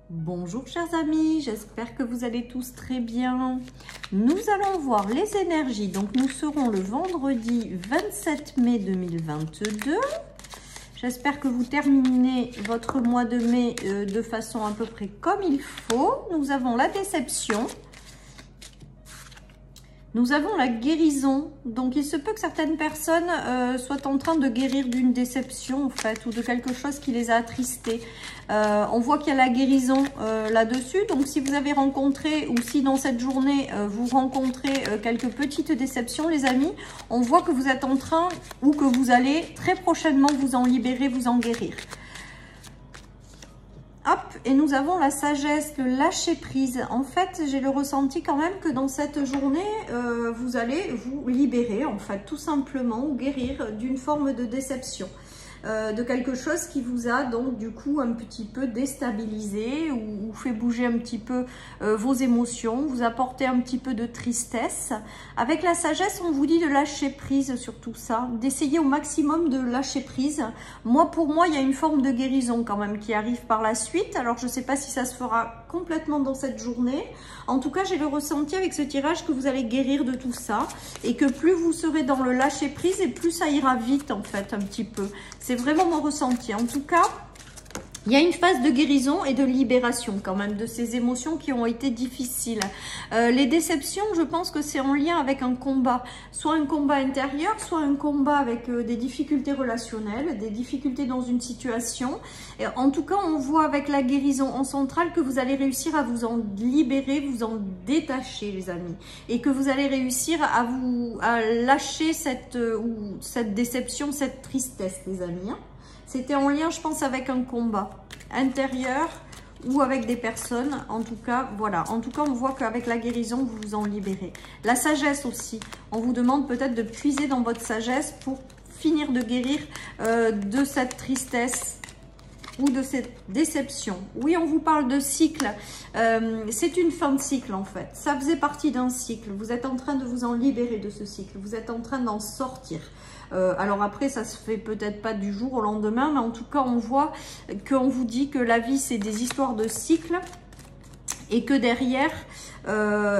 Bonjour chers amis, j'espère que vous allez tous très bien. Nous allons voir les énergies. Donc nous serons le vendredi 27 mai 2022. J'espère que vous terminez votre mois de mai de façon à peu près comme il faut. Nous avons la déception. Nous avons la guérison. Donc, il se peut que certaines personnes soient en train de guérir d'une déception, en fait, ou de quelque chose qui les a attristés. On voit qu'il y a la guérison là-dessus. Donc, si vous avez rencontré, ou si dans cette journée, vous rencontrez quelques petites déceptions, les amis, on voit que vous êtes en train, ou que vous allez très prochainement vous en libérer, vous en guérir. Hop, et nous avons la sagesse, le lâcher prise. En fait, j'ai le ressenti quand même que dans cette journée, vous allez vous libérer, en fait, tout simplement, ou guérir d'une forme de déception. De quelque chose qui vous a donc du coup un petit peu déstabilisé ou fait bouger un petit peu vos émotions, vous apporter un petit peu de tristesse. Avec la sagesse, on vous dit de lâcher prise sur tout ça, d'essayer au maximum de lâcher prise. Pour moi, il y a une forme de guérison quand même qui arrive par la suite. Alors, je ne sais pas si ça se fera complètement dans cette journée. En tout cas, j'ai le ressenti avec ce tirage que vous allez guérir de tout ça et que plus vous serez dans le lâcher prise et plus ça ira vite en fait un petit peu. C'est vraiment mon ressenti. En tout cas, il y a une phase de guérison et de libération quand même de ces émotions qui ont été difficiles. Les déceptions, je pense que c'est en lien avec un combat. Soit un combat intérieur, soit un combat avec des difficultés relationnelles, des difficultés dans une situation. Et en tout cas, on voit avec la guérison en centrale que vous allez réussir à vous en libérer, vous en détacher les amis. Et que vous allez réussir à lâcher cette déception, cette tristesse les amis. C'était en lien, je pense, avec un combat intérieur ou avec des personnes. En tout cas, voilà. En tout cas, on voit qu'avec la guérison, vous vous en libérez. La sagesse aussi. On vous demande peut-être de puiser dans votre sagesse pour finir de guérir de cette tristesse ou de cette déception. Oui, on vous parle de cycle. C'est une fin de cycle, en fait. Ça faisait partie d'un cycle. Vous êtes en train de vous en libérer de ce cycle. Vous êtes en train d'en sortir. Alors après, ça se fait peut-être pas du jour au lendemain, mais en tout cas, on voit qu'on vous dit que la vie, c'est des histoires de cycles et que derrière,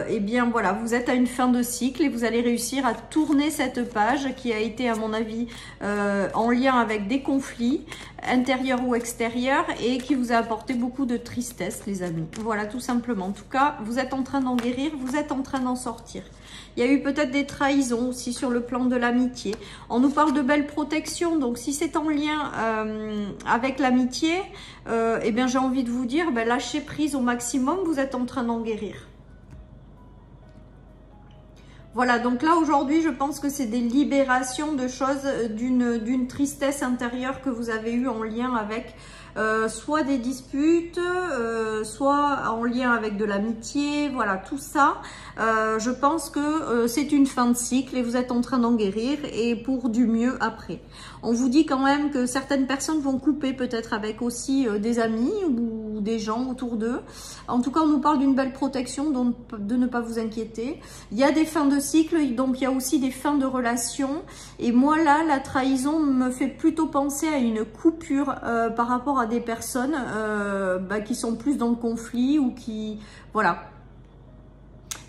eh bien voilà, vous êtes à une fin de cycle et vous allez réussir à tourner cette page qui a été, à mon avis, en lien avec des conflits intérieurs ou extérieurs et qui vous a apporté beaucoup de tristesse, les amis. Voilà, tout simplement. En tout cas, vous êtes en train d'en guérir, vous êtes en train d'en sortir. Il y a eu peut-être des trahisons aussi sur le plan de l'amitié. On nous parle de belle protection, donc si c'est en lien avec l'amitié, eh bien j'ai envie de vous dire, lâchez prise au maximum, vous êtes en train d'en guérir. Voilà, donc là aujourd'hui, je pense que c'est des libérations de choses, d'une tristesse intérieure que vous avez eue en lien avec soit des disputes, soit en lien avec de l'amitié, voilà, tout ça. Je pense que c'est une fin de cycle et vous êtes en train d'en guérir et pour du mieux après. On vous dit quand même que certaines personnes vont couper peut-être avec aussi des amis ou des gens autour d'eux. En tout cas, on nous parle d'une belle protection, donc de ne pas vous inquiéter. Il y a des fins de cycle, donc il y a aussi des fins de relations. Et moi là, la trahison me fait plutôt penser à une coupure par rapport à des personnes qui sont plus dans le conflit ou qui... Voilà.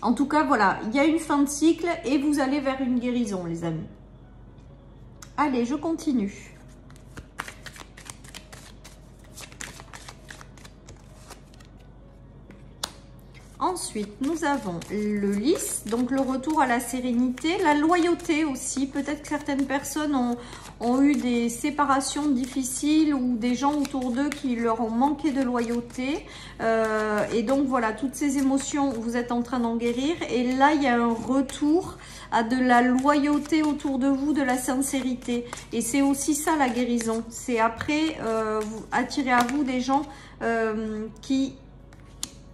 En tout cas, voilà, il y a une fin de cycle et vous allez vers une guérison, les amis. Allez, je continue. Ensuite, nous avons le lys, donc le retour à la sérénité, la loyauté aussi. Peut-être que certaines personnes ont eu des séparations difficiles ou des gens autour d'eux qui leur ont manqué de loyauté. Et donc voilà, toutes ces émotions, vous êtes en train d'en guérir. Et là, il y a un retour à de la loyauté autour de vous, de la sincérité. Et c'est aussi ça la guérison. C'est après vous attirer à vous des gens qui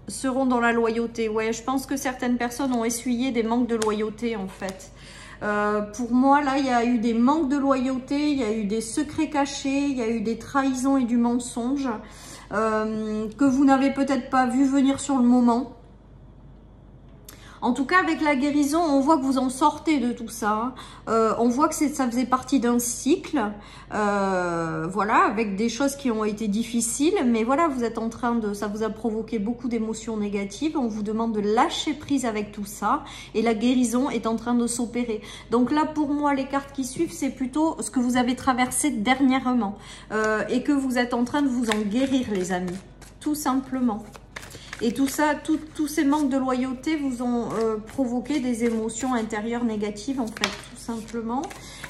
seront dans la loyauté. Ouais, je pense que certaines personnes ont essuyé des manques de loyauté en fait. Pour moi, là, il y a eu des manques de loyauté, il y a eu des secrets cachés, il y a eu des trahisons et du mensonge que vous n'avez peut-être pas vu venir sur le moment. En tout cas, avec la guérison, on voit que vous en sortez de tout ça. On voit que ça faisait partie d'un cycle. Voilà, avec des choses qui ont été difficiles. Mais voilà, vous êtes en train de... Ça vous a provoqué beaucoup d'émotions négatives. On vous demande de lâcher prise avec tout ça. Et la guérison est en train de s'opérer. Donc là, pour moi, les cartes qui suivent, c'est plutôt ce que vous avez traversé dernièrement. Et que vous êtes en train de vous en guérir, les amis. Tout simplement. Et tout ça, tous ces manques de loyauté vous ont provoqué des émotions intérieures négatives, en fait, tout simplement.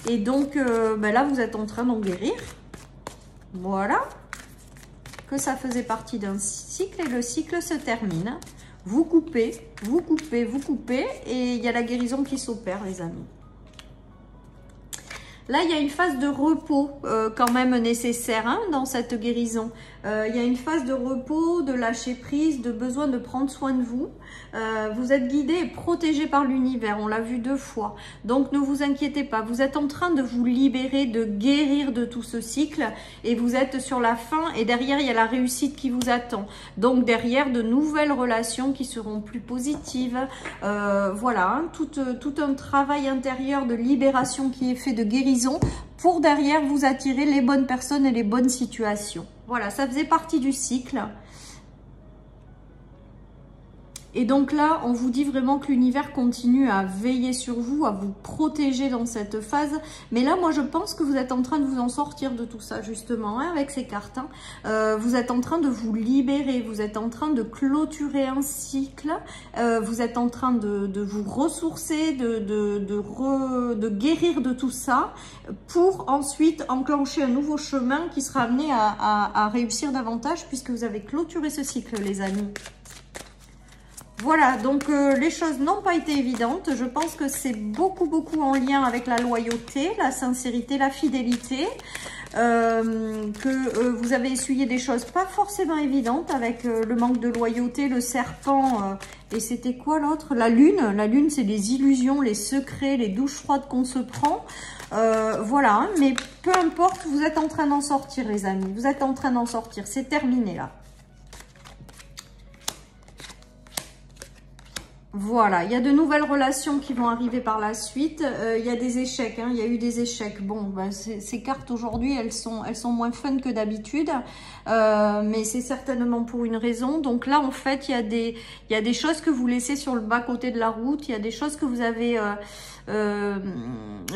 Et donc, là, vous êtes en train d'en guérir. Voilà. Que ça faisait partie d'un cycle et le cycle se termine. Vous coupez, vous coupez, vous coupez et il y a la guérison qui s'opère, les amis. Là, il y a une phase de repos quand même nécessaire hein, dans cette guérison. Il y a une phase de repos, de lâcher prise, de besoin de prendre soin de vous. Vous êtes guidé et protégé par l'univers, on l'a vu 2 fois. Donc ne vous inquiétez pas, vous êtes en train de vous libérer, de guérir de tout ce cycle. Et vous êtes sur la fin et derrière, il y a la réussite qui vous attend. Donc derrière, de nouvelles relations qui seront plus positives. Voilà, hein, tout un travail intérieur de libération qui est fait de guérison pour derrière vous attirer les bonnes personnes et les bonnes situations. Voilà, ça faisait partie du cycle. Et donc là, on vous dit vraiment que l'univers continue à veiller sur vous, à vous protéger dans cette phase. Mais là, moi, je pense que vous êtes en train de vous en sortir de tout ça, justement, hein, avec ces cartes. Hein. Vous êtes en train de vous libérer, vous êtes en train de clôturer un cycle, vous êtes en train de vous ressourcer, de guérir de tout ça, pour ensuite enclencher un nouveau chemin qui sera amené à réussir davantage, puisque vous avez clôturé ce cycle, les amis. Voilà, donc les choses n'ont pas été évidentes. Je pense que c'est beaucoup en lien avec la loyauté, la sincérité, la fidélité. Que vous avez essuyé des choses pas forcément évidentes avec le manque de loyauté, le serpent. Et c'était quoi l'autre? La lune. La lune, c'est les illusions, les secrets, les douches froides qu'on se prend. Voilà, hein, mais peu importe, vous êtes en train d'en sortir, les amis. Vous êtes en train d'en sortir. C'est terminé, là. Voilà, il y a de nouvelles relations qui vont arriver par la suite. Il y a des échecs, hein, il y a eu des échecs. Bon, ben, ces cartes aujourd'hui, elles sont moins fun que d'habitude. Mais c'est certainement pour une raison. Donc là, en fait, il y a des choses que vous laissez sur le bas-côté de la route. Il y a des choses que vous avez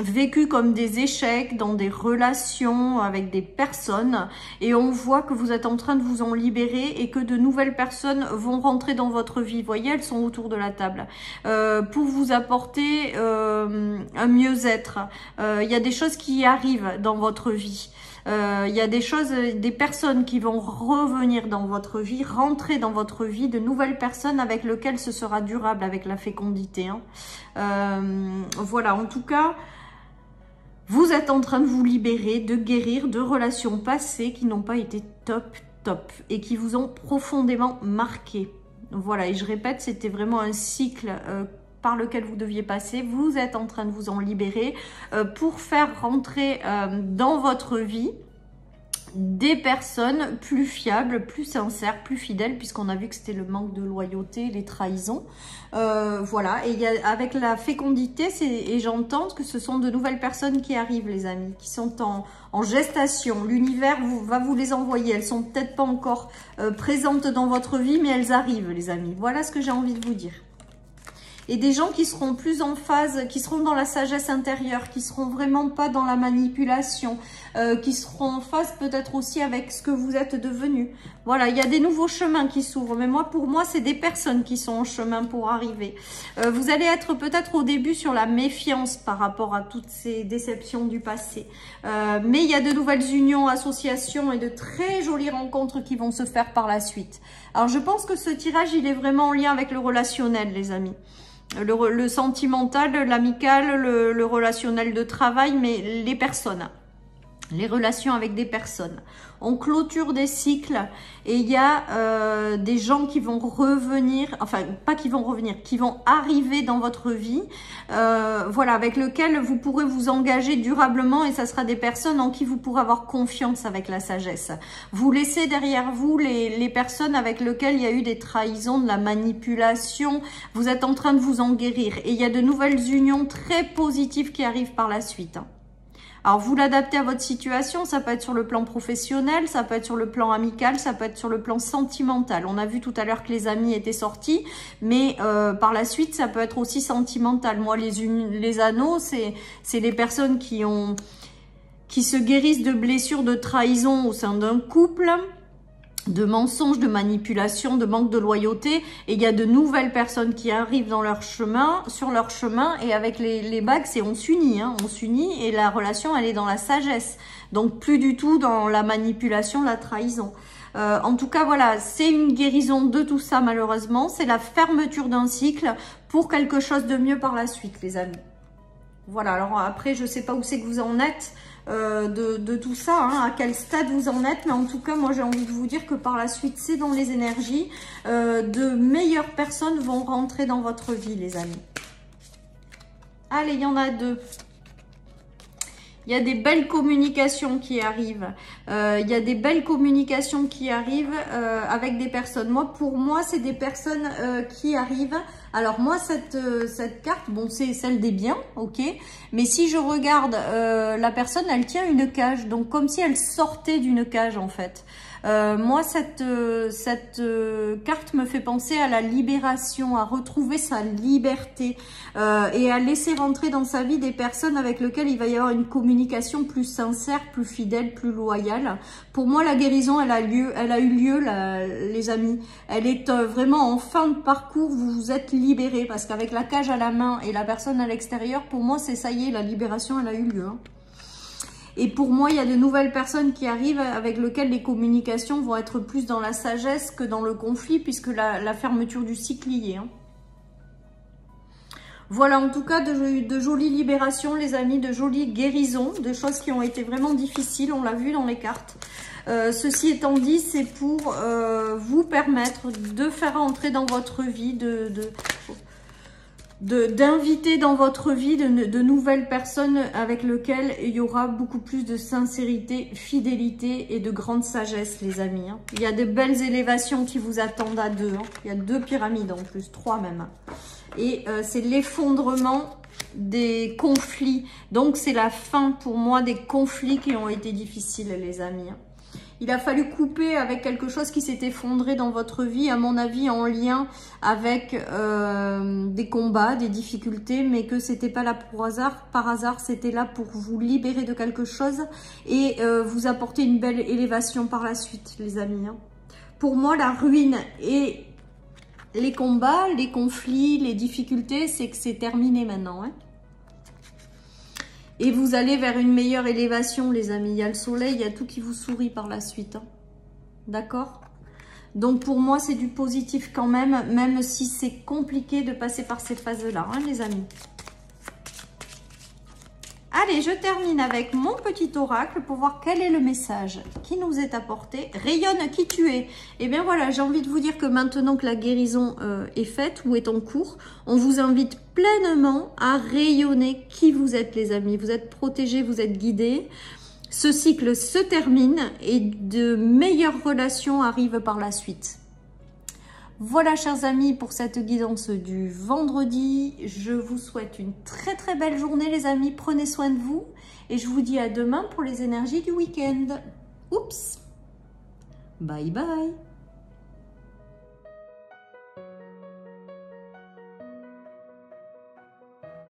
vécues comme des échecs dans des relations avec des personnes. Et on voit que vous êtes en train de vous en libérer et que de nouvelles personnes vont rentrer dans votre vie. Vous voyez, elles sont autour de la table. Pour vous apporter un mieux-être. Il y a des choses qui arrivent dans votre vie. Il y a des choses, des personnes qui vont revenir dans votre vie, rentrer dans votre vie, de nouvelles personnes avec lesquelles ce sera durable avec la fécondité. Hein. Voilà, en tout cas, vous êtes en train de vous libérer, de guérir de relations passées qui n'ont pas été top et qui vous ont profondément marqué. Voilà, et je répète, c'était vraiment un cycle par lequel vous deviez passer. Vous êtes en train de vous en libérer pour faire rentrer dans votre vie des personnes plus fiables, plus sincères, plus fidèles, puisqu'on a vu que c'était le manque de loyauté, les trahisons. Voilà, et avec la fécondité, et j'entends que ce sont de nouvelles personnes qui arrivent, les amis, qui sont en gestation. L'univers va vous les envoyer. Elles sont peut-être pas encore présentes dans votre vie, mais elles arrivent, les amis. Voilà ce que j'ai envie de vous dire. Et des gens qui seront plus en phase, qui seront dans la sagesse intérieure, qui seront vraiment pas dans la manipulation, qui seront en phase peut-être aussi avec ce que vous êtes devenu. Voilà, il y a des nouveaux chemins qui s'ouvrent, mais pour moi, c'est des personnes qui sont en chemin pour arriver. Vous allez être peut-être au début sur la méfiance par rapport à toutes ces déceptions du passé. Mais il y a de nouvelles unions, associations et de très jolies rencontres qui vont se faire par la suite. Alors, je pense que ce tirage, il est vraiment en lien avec le relationnel, les amis. Le sentimental, l'amical, le relationnel de travail, mais les personnes. les relations avec des personnes. On clôture des cycles et il y a des gens qui vont revenir, enfin pas qui vont revenir, qui vont arriver dans votre vie, voilà, avec lesquels vous pourrez vous engager durablement et ça sera des personnes en qui vous pourrez avoir confiance avec la sagesse. Vous laissez derrière vous les personnes avec lesquelles il y a eu des trahisons, de la manipulation, vous êtes en train de vous en guérir et il y a de nouvelles unions très positives qui arrivent par la suite. Alors, vous l'adaptez à votre situation, ça peut être sur le plan professionnel, ça peut être sur le plan amical, ça peut être sur le plan sentimental. On a vu tout à l'heure que les amis étaient sortis, mais par la suite, ça peut être aussi sentimental. Moi, les anneaux, c'est les personnes qui se guérissent de blessures, de trahison au sein d'un couple, de mensonges, de manipulation, de manque de loyauté, et il y a de nouvelles personnes qui arrivent dans leur chemin, sur leur chemin, et avec les bagues, c'est on s'unit, hein, on s'unit, et la relation, elle est dans la sagesse, donc plus du tout dans la manipulation, la trahison. En tout cas, voilà, c'est une guérison de tout ça, malheureusement, c'est la fermeture d'un cycle pour quelque chose de mieux par la suite, les amis. Voilà, alors après, je sais pas où c'est que vous en êtes, de tout ça, hein, à quel stade vous en êtes, mais en tout cas moi j'ai envie de vous dire que par la suite c'est dans les énergies, de meilleures personnes vont rentrer dans votre vie, les amis. Allez, il y en a deux. Il y a des belles communications qui arrivent. Il y a des belles communications qui arrivent avec des personnes. Moi, pour moi, c'est des personnes qui arrivent. Alors moi, cette carte, bon, c'est celle des biens, ok. Mais si je regarde, la personne, elle tient une cage. Donc, comme si elle sortait d'une cage, en fait. Moi, cette carte me fait penser à la libération, à retrouver sa liberté et à laisser rentrer dans sa vie des personnes avec lesquelles il va y avoir une communication plus sincère, plus fidèle, plus loyale. Pour moi, la guérison, elle a eu lieu, les amis. Elle est vraiment en fin de parcours, vous vous êtes libérés parce qu'avec la cage à la main et la personne à l'extérieur, pour moi, c'est ça y est, la libération, elle a eu lieu. Hein. Et pour moi, il y a de nouvelles personnes qui arrivent avec lesquelles les communications vont être plus dans la sagesse que dans le conflit, puisque la fermeture du cycle y est. Hein. Voilà, en tout cas, de jolies libérations, les amis, de jolies guérisons, de choses qui ont été vraiment difficiles, on l'a vu dans les cartes. Ceci étant dit, c'est pour vous permettre de faire entrer dans votre vie, d'inviter dans votre vie de nouvelles personnes avec lesquelles il y aura beaucoup plus de sincérité, fidélité et de grande sagesse, les amis. Hein. Il y a de belles élévations qui vous attendent à deux. Hein. Il y a 2 pyramides en plus, 3 même. Et c'est l'effondrement des conflits. Donc, c'est la fin pour moi des conflits qui ont été difficiles, les amis. Hein. Il a fallu couper avec quelque chose qui s'est effondré dans votre vie, à mon avis, en lien avec des combats, des difficultés, mais que c'était pas là par hasard, c'était là pour vous libérer de quelque chose et vous apporter une belle élévation par la suite, les amis. Hein. Pour moi, la ruine et les combats, les conflits, les difficultés, c'est que c'est terminé maintenant, hein. Et vous allez vers une meilleure élévation, les amis. Il y a le soleil, il y a tout qui vous sourit par la suite. Hein. D'accord? Donc, pour moi, c'est du positif quand même si c'est compliqué de passer par ces phases-là, hein, les amis. Allez, je termine avec mon petit oracle pour voir quel est le message qui nous est apporté. Rayonne qui tu es. Et bien voilà, j'ai envie de vous dire que maintenant que la guérison est faite ou est en cours, on vous invite pleinement à rayonner qui vous êtes, les amis. Vous êtes protégés, vous êtes guidés. Ce cycle se termine et de meilleures relations arrivent par la suite. Voilà, chers amis, pour cette guidance du vendredi. Je vous souhaite une très très belle journée, les amis. Prenez soin de vous et je vous dis à demain pour les énergies du week-end. Oups! Bye bye!